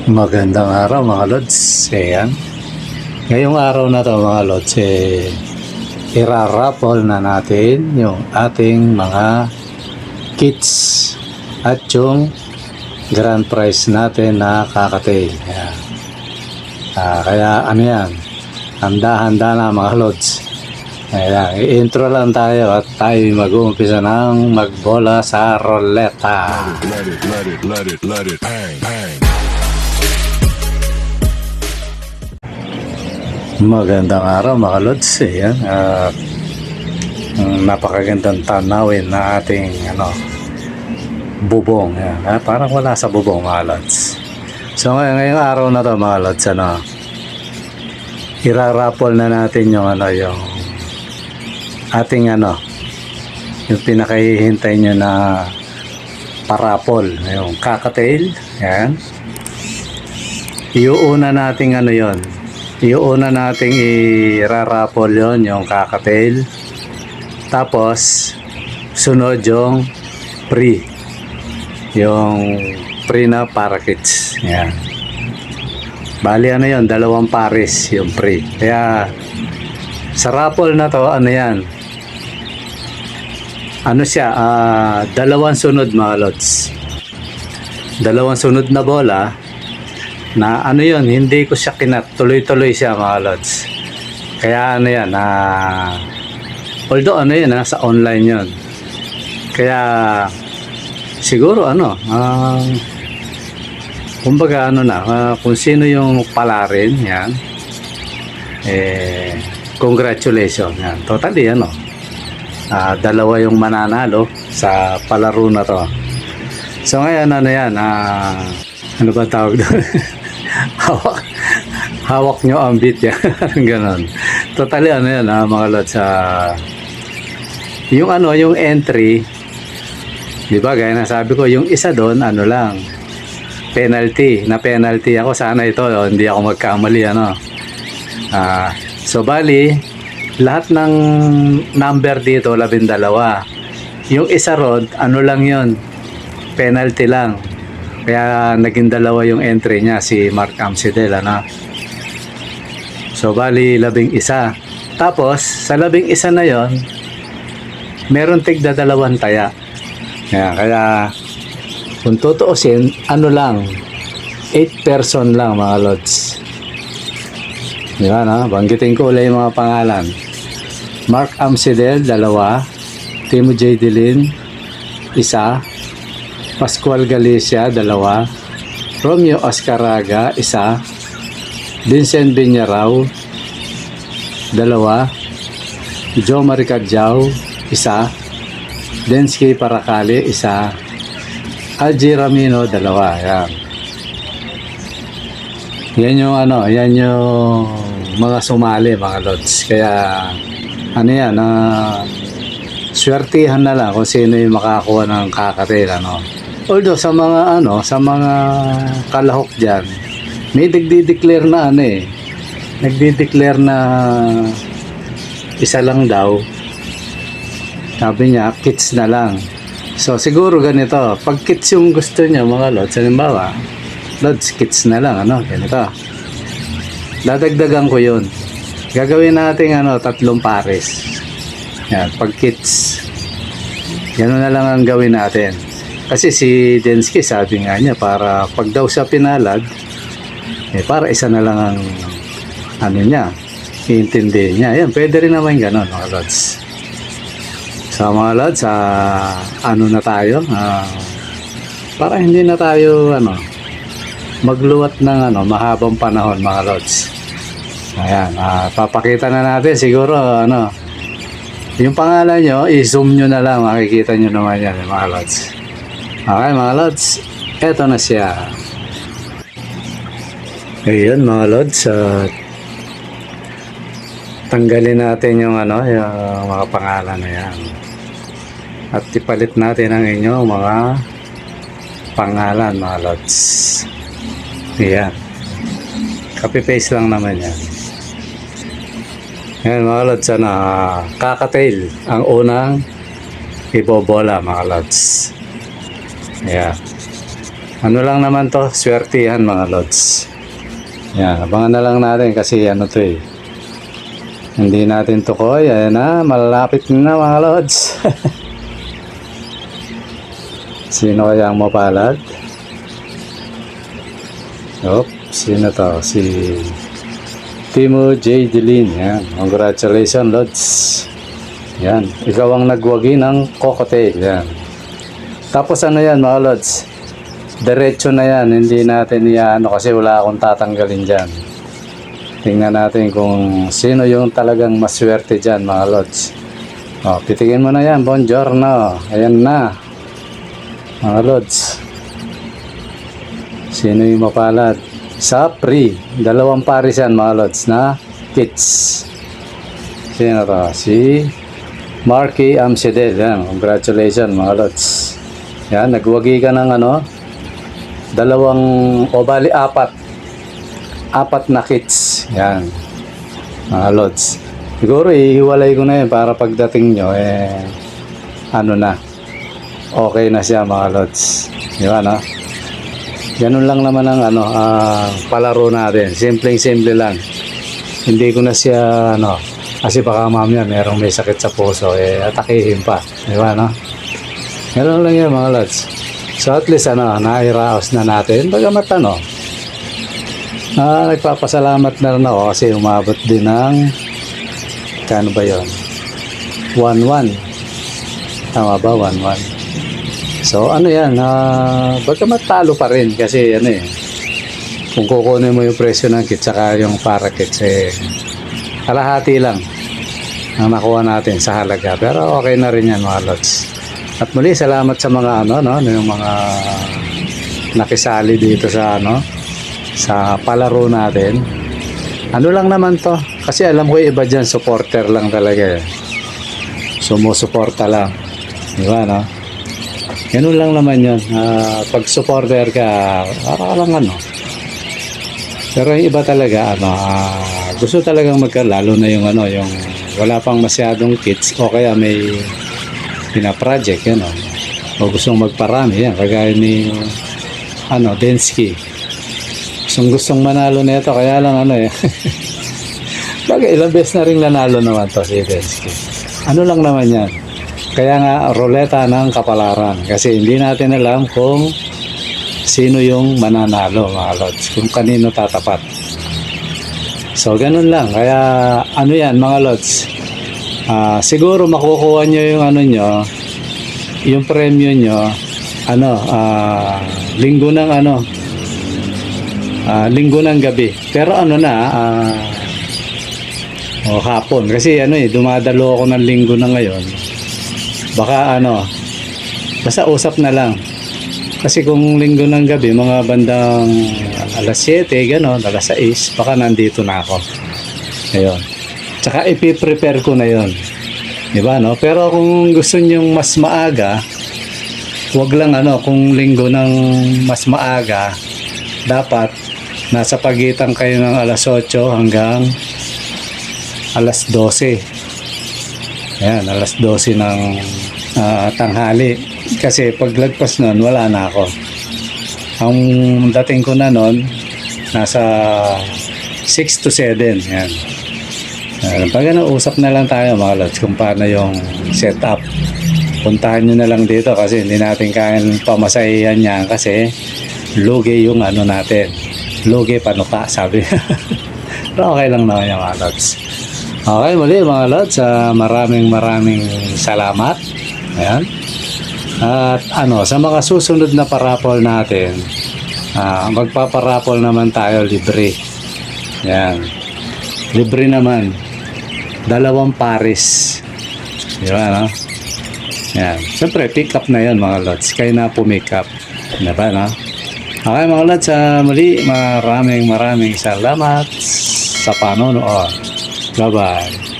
Magandang araw mga lods. Ayan. Ngayong araw na to mga lods, iraraffle na natin yung ating mga kits at yung grand prize natin na kakatail. Ayan. Kaya ano yan, handa-handa na mga lods. Ayan, i-intro lang tayo at tayo mag-uumpisa ng magbola sa roleta. Let it, bang, bang. Magandang araw mga lods. Ayan, napakagandang tanawin na ating bubong. Ayan, parang wala sa bubong mga lods. So ngayong araw na to mga lods, iraraffle na natin yung yung ating yung pinakahihintay nyo na paraffle, yung kakatail. Ayan, iuuna nating yon. Iuuna nating iraraffle yon, yung kakatail. Tapos sunod yung pre, yung pre na parakits. Ayan, bali yon, dalawang pares yung pre. Kaya sa raffle na to, yan, siya, dalawang sunod mga lods, dalawang sunod na bola na yon, hindi ko siya kinat, tuloy-tuloy siya mga lods. Kaya yan, although yan, sa online yon. Kaya siguro kumbaga kung sino yung palarin yan, congratulations yan. Totally dalawa yung mananalo sa palaro na to. So ngayon yan, ano ba tawag doon? hawak nyo ang beat yan. Ganon. Totally yan mga lods, yung entry, di ba gaya na sabi ko, yung isa doon lang, penalty ako. Sana ito hindi ako magkamali so bali lahat ng number dito 12. Yung isa rod lang yon, penalty lang. Kaya naging dalawa yung entry niya, si Mark Amsidel. So bali 11. Tapos sa 11 na yon, meron tigda 2 taya. Kaya kung tutuusin, lang, 8 person lang mga lods. Di ba, banggitin ko ulit yung mga pangalan. Mark Amsidel 2, Timo J. Dilin 1, Pascual Galicia 2, Romeo Ascaraga 1, Vincent Binyarao 2, Joe Maricadjao 1, Densky Paracali 1, Algie Ramino 2. Yan yung yan yung mga sumali mga lods. Kaya yan, swertihan na lang kung sino yung makakuha ng kakatail. Although sa mga sa mga kalahok diyan, may nagdi-declare na nagdi-declare na isa lang daw. Sabi niya kits na lang. So siguro ganito, pag kits yung gusto niya mga lods, halimbawa lods, kits na lang, ganito. Dadagdagan ko yun. Gagawin natin 3 pares. Yan, pag kits. Gano'n na lang ang gawin natin. Kasi si Densky, sabi nga niya, para pag daw siya pinalad, para isa na lang ang niya, iintindihin niya. Yan, pwede rin naman gano'n, mga lods. So mga lods, na tayo? Para hindi na tayo, magluwat ng mahabang panahon mga lods. Ayan, papakita na natin siguro yung pangalan nyo, i-zoom nyo na lang, makikita nyo naman yan mga lods. Okay mga lods, eto na siya. Ayun mga lods, tanggalin natin yung yung mga pangalan na yan at ipalit natin ang inyong mga pangalan mga lods. Ayan, copy paste lang naman yan. Ayan mga lods, kakatail ang unang ibobola mga lods. Ayan, Ano lang naman to, swertihan mga lods. Yan, abangan na lang natin kasi ano to eh. Hindi natin tukoy. Ayan na, malapit na mga lods. Sino kaya ang mapalad? Sino to? Si Timo J. Dilin. Yan, congratulations lods. Yan, ikaw ang nagwagi ng cocktail. Yan. Tapos ano yan mga lods? Diretso na yan, hindi natin iano kasi wala akong tatanggalin dyan. Tingnan natin kung sino yung talagang maswerte dyan mga lods. Pitigin mo na yan, buongiorno. Ayan na mga lods. Sino yung mapalad? Sa free, 2 pares yan mga lods na kits. Sino to? Si Marky Amsedel. Yan, congratulations mga lods. Yan, nagwagi ka ng ano, 2 o bali 4 na kits. Yan mga lods. Siguro ihiwalay ko na yun para pagdating nyo ano na, okay na siya mga lods. Di ba no? Ganun lang naman ang ano, palaro natin. Simpleng-simple lang. Hindi ko na siya ano, kasi baka mamaya merong may sakit sa puso atakihin pa. Di ba no? Ganun lang yan mga lods. So at least ano, nairaos na natin. Bagamat ano, nagpapasalamat na rin ako kasi umabot din ng kano ba yun? 1-1. Tama ba? 1-1. So ano yan, bagamat talo pa rin kasi ano kung kukunin mo yung presyo ng kit saka yung para kits kalahati lang ang nakuha natin sa halaga. Pero okay na rin yan mga lods. At muli, salamat sa mga ano, no, yung mga nakisali dito sa ano, sa palaro natin. Ano lang naman to, kasi alam ko iba dyan, supporter lang talaga sumusuporta lang. Di ba, no? Ganun lang naman yun. Pag supporter ka, para lang ano. Pero yung iba talaga, ano, gusto talagang lalo na yung ano, yung wala pang masyadong kits o kaya may pina-project, yan, o gustong magparami, yan, kagaya ni ano, Densky. Gustong manalo na ito, kaya lang ano bagay, ilang beses na rin nanalo naman to si Densky. Ano lang naman yan, kaya nga ruleta ng kapalaran kasi hindi natin alam kung sino yung mananalo mga lods, kung kanino tatapat. So ganun lang, kaya ano yan mga lods, siguro makukuha nyo yung ano nyo, yung premyo nyo ano, linggo ng ano, linggo ng gabi, pero ano na hapon kasi ano dumadalo ako ng linggo na ngayon. Baka ano, basta usap na lang kasi kung linggo ng gabi mga bandang alas 7 gano'n, alas 6 baka nandito na ako. Ayun, tsaka ipiprepare ko na yon, di ba no? Pero kung gusto nyong mas maaga, wag lang ano, kung linggo ng mas maaga, dapat nasa pagitan kayo ng alas 8 hanggang alas 12. Ayan, alas 12 ng tanghali. Kasi paglagpas nun, wala na ako. Ang dating ko na nun, nasa 6 to 7. Ayan. Pag usap na lang tayo mga lods kung paano yung setup. Puntahan nyo na lang dito kasi hindi natin kayang pamasahihan yan kasi lugi yung ano natin. Lugi panuka, sabi. Pero okay lang naman yung mga lods. Okay, muli mga lods, maraming salamat. Ayan. At ano, sa mga susunod na parapol natin, magpaparapol naman tayo libre. Ayan. Libre naman. 2 pares. Di ba, no? Ayan. Siyempre, pick up na yan mga lods. Kayo na pumick up. Di ba, no? Okay mga lods, muli, maraming salamat sa panonood. Bye-bye.